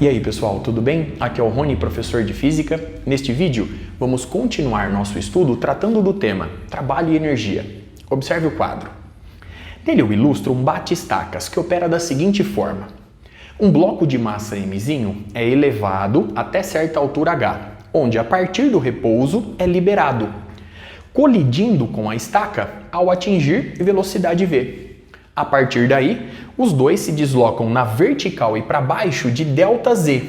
E aí pessoal, tudo bem? Aqui é o Rony, professor de Física. Neste vídeo, vamos continuar nosso estudo tratando do tema Trabalho e Energia. Observe o quadro. Nele eu ilustro um bate-estacas que opera da seguinte forma. Um bloco de massa mzinho é elevado até certa altura h, onde a partir do repouso é liberado, colidindo com a estaca ao atingir velocidade v. A partir daí, os dois se deslocam na vertical e para baixo de ΔZ,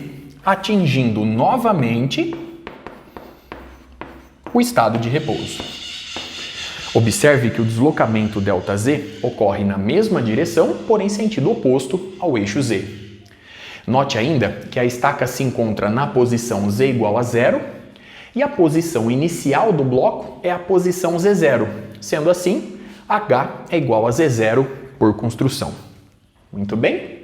atingindo novamente o estado de repouso. Observe que o deslocamento ΔZ ocorre na mesma direção, porém sentido oposto ao eixo Z. Note ainda que a estaca se encontra na posição Z igual a 0 e a posição inicial do bloco é a posição Z0. Sendo assim, H é igual a Z0 por construção. Muito bem?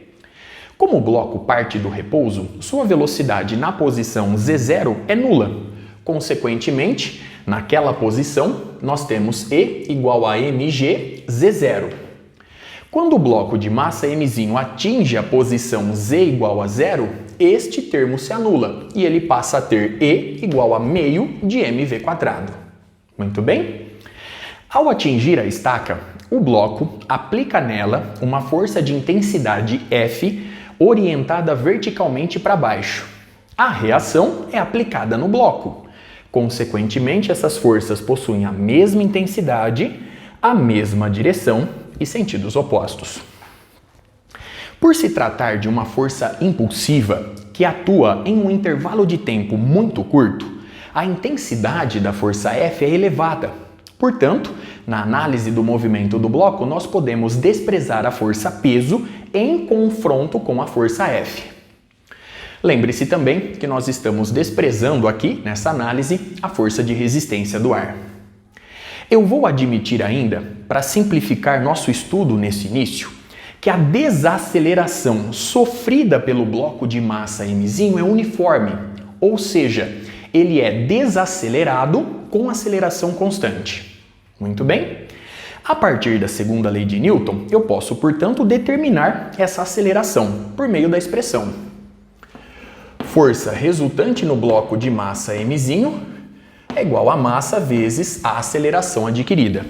Como o bloco parte do repouso, sua velocidade na posição Z0 é nula. Consequentemente, naquela posição, nós temos E igual a mg Z0. Quando o bloco de massa mzinho atinge a posição Z igual a 0, este termo se anula e ele passa a ter E igual a meio de mv². Muito bem? Ao atingir a estaca, o bloco aplica nela uma força de intensidade F orientada verticalmente para baixo. A reação é aplicada no bloco. Consequentemente, essas forças possuem a mesma intensidade, a mesma direção e sentidos opostos. Por se tratar de uma força impulsiva que atua em um intervalo de tempo muito curto, a intensidade da força F é elevada. Portanto, na análise do movimento do bloco, nós podemos desprezar a força peso em confronto com a força F. Lembre-se também que nós estamos desprezando aqui, nessa análise, a força de resistência do ar. Eu vou admitir ainda, para simplificar nosso estudo nesse início, que a desaceleração sofrida pelo bloco de massa mzinho é uniforme, ou seja, ele é desacelerado com aceleração constante. Muito bem? A partir da segunda lei de Newton, eu posso, portanto, determinar essa aceleração por meio da expressão força resultante no bloco de massa mzinho é igual a massa vezes a aceleração adquirida.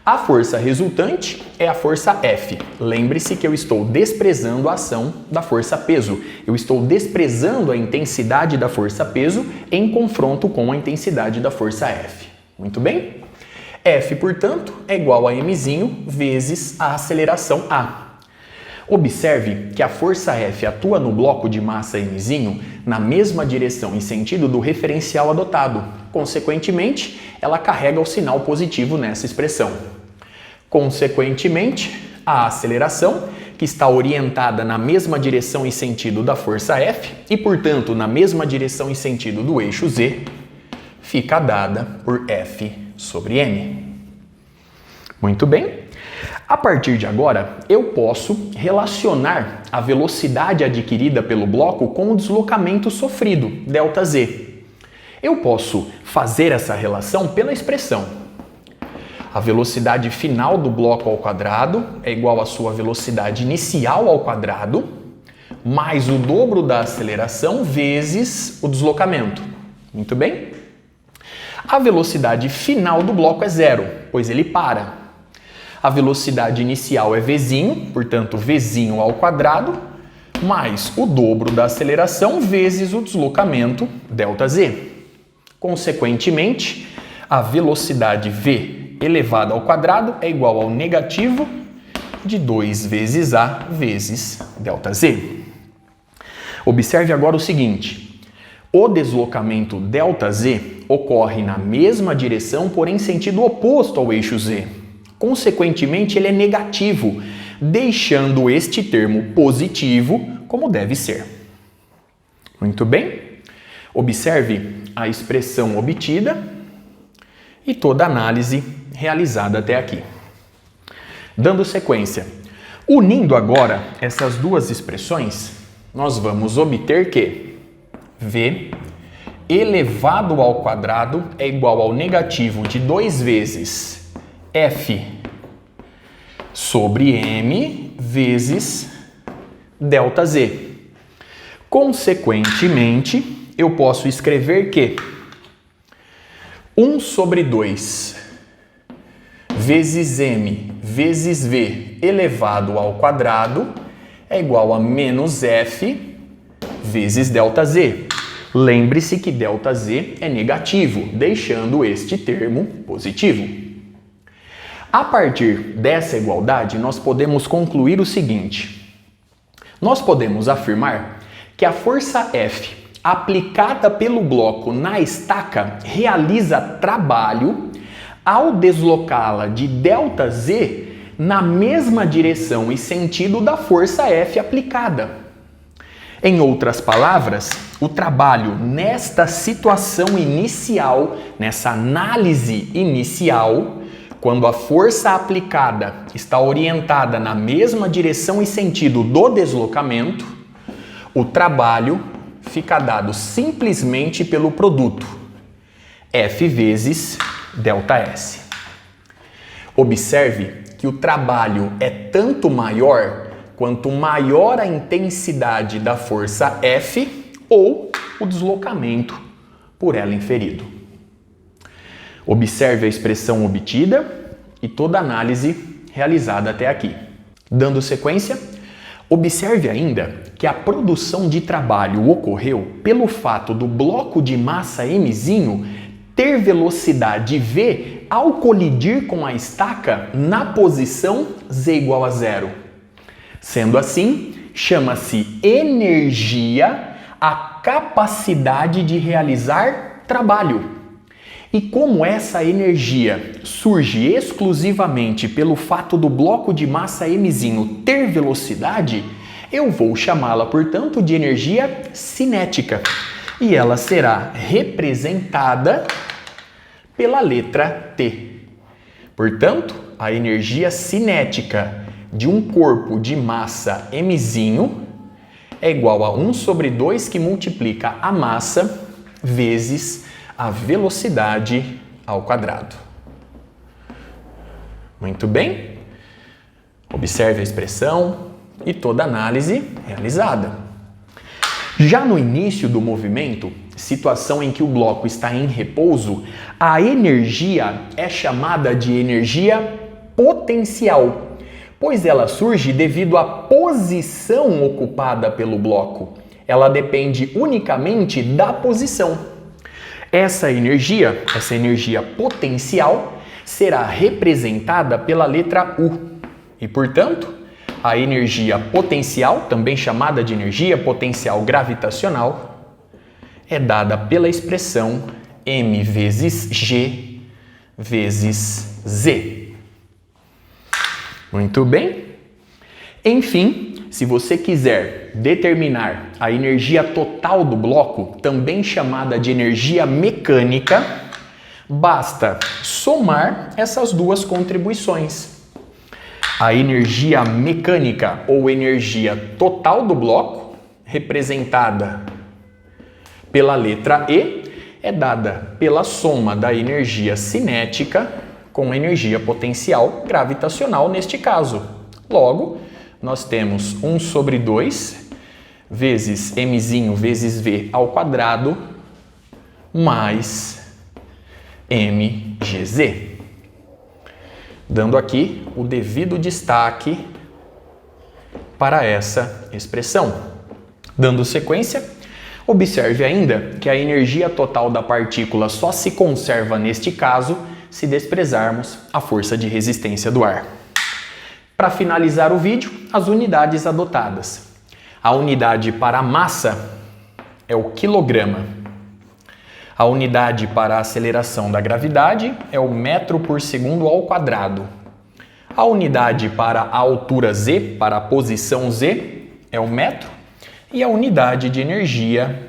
A força resultante é a força F. Lembre-se que eu estou desprezando a ação da força peso. Eu estou desprezando a intensidade da força peso em confronto com a intensidade da força F. Muito bem? F, portanto, é igual a mzinho vezes a aceleração A. Observe que a força F atua no bloco de massa mzinho na mesma direção e sentido do referencial adotado. Consequentemente, ela carrega o sinal positivo nessa expressão. Consequentemente, a aceleração, que está orientada na mesma direção e sentido da força F e, portanto, na mesma direção e sentido do eixo Z, fica dada por F sobre m. Muito bem? A partir de agora, eu posso relacionar a velocidade adquirida pelo bloco com o deslocamento sofrido, ΔZ. Eu posso fazer essa relação pela expressão. A velocidade final do bloco ao quadrado é igual à sua velocidade inicial ao quadrado, mais o dobro da aceleração vezes o deslocamento. Muito bem? A velocidade final do bloco é zero, pois ele para. A velocidade inicial é Vzinho, portanto, Vzinho ao quadrado, mais o dobro da aceleração vezes o deslocamento ΔZ. Consequentemente, a velocidade V elevada ao quadrado é igual ao negativo de 2 vezes A vezes ΔZ. Observe agora o seguinte. O deslocamento ΔZ ocorre na mesma direção, porém sentido oposto ao eixo Z. Consequentemente, ele é negativo, deixando este termo positivo como deve ser. Muito bem? Observe a expressão obtida e toda a análise realizada até aqui. Dando sequência, unindo agora essas duas expressões, nós vamos obter que V elevado ao quadrado é igual ao negativo de 2 vezes F sobre m vezes ΔZ. Consequentemente, eu posso escrever que 1 sobre 2 vezes m vezes v elevado ao quadrado é igual a menos f vezes ΔZ. Lembre-se que ΔZ é negativo, deixando este termo positivo. A partir dessa igualdade, nós podemos concluir o seguinte. Nós podemos afirmar que a força F aplicada pelo bloco na estaca realiza trabalho ao deslocá-la de ΔZ na mesma direção e sentido da força F aplicada. Em outras palavras, o trabalho nesta situação inicial, nessa análise inicial, quando a força aplicada está orientada na mesma direção e sentido do deslocamento, o trabalho fica dado simplesmente pelo produto F vezes ΔS. Observe que o trabalho é tanto maior quanto maior a intensidade da força F ou o deslocamento por ela inferido. Observe a expressão obtida e toda a análise realizada até aqui. Dando sequência, observe ainda que a produção de trabalho ocorreu pelo fato do bloco de massa Mzinho ter velocidade v ao colidir com a estaca na posição z igual a 0. Sendo assim, chama-se energia a capacidade de realizar trabalho. E como essa energia surge exclusivamente pelo fato do bloco de massa Mzinho ter velocidade, eu vou chamá-la, portanto, de energia cinética. E ela será representada pela letra T. Portanto, a energia cinética de um corpo de massa Mzinho é igual a 1 sobre 2 que multiplica a massa vezes a velocidade ao quadrado. Muito bem. Observe a expressão e toda a análise realizada. Já no início do movimento, situação em que o bloco está em repouso, a energia é chamada de energia potencial, pois ela surge devido à posição ocupada pelo bloco. Ela depende unicamente da posição. Essa energia potencial, será representada pela letra U. E, portanto, a energia potencial, também chamada de energia potencial gravitacional, é dada pela expressão m vezes g vezes z. Muito bem. Enfim, se você quiser determinar a energia total do bloco, também chamada de energia mecânica, basta somar essas duas contribuições. A energia mecânica ou energia total do bloco, representada pela letra E, é dada pela soma da energia cinética com a energia potencial gravitacional neste caso. Logo, nós temos 1 sobre 2 vezes mzinho vezes v ao quadrado mais mgz. Dando aqui o devido destaque para essa expressão. Dando sequência, observe ainda que a energia total da partícula só se conserva neste caso se desprezarmos a força de resistência do ar. Para finalizar o vídeo, as unidades adotadas. A unidade para a massa é o quilograma. A unidade para a aceleração da gravidade é o metro por segundo ao quadrado. A unidade para a altura z, para a posição z, é o metro. E a unidade de energia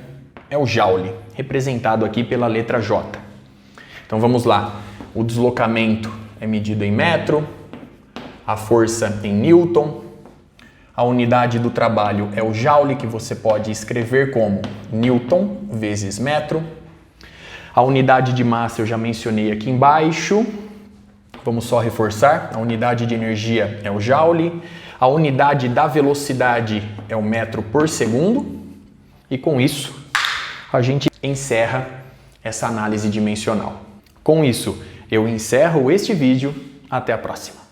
é o joule, representado aqui pela letra J. Então vamos lá. O deslocamento é medido em metro, a força em newton, a unidade do trabalho é o joule, que você pode escrever como newton vezes metro. A unidade de massa eu já mencionei aqui embaixo. Vamos só reforçar. A unidade de energia é o joule. A unidade da velocidade é o metro por segundo. E com isso, a gente encerra essa análise dimensional. Com isso, eu encerro este vídeo. Até a próxima.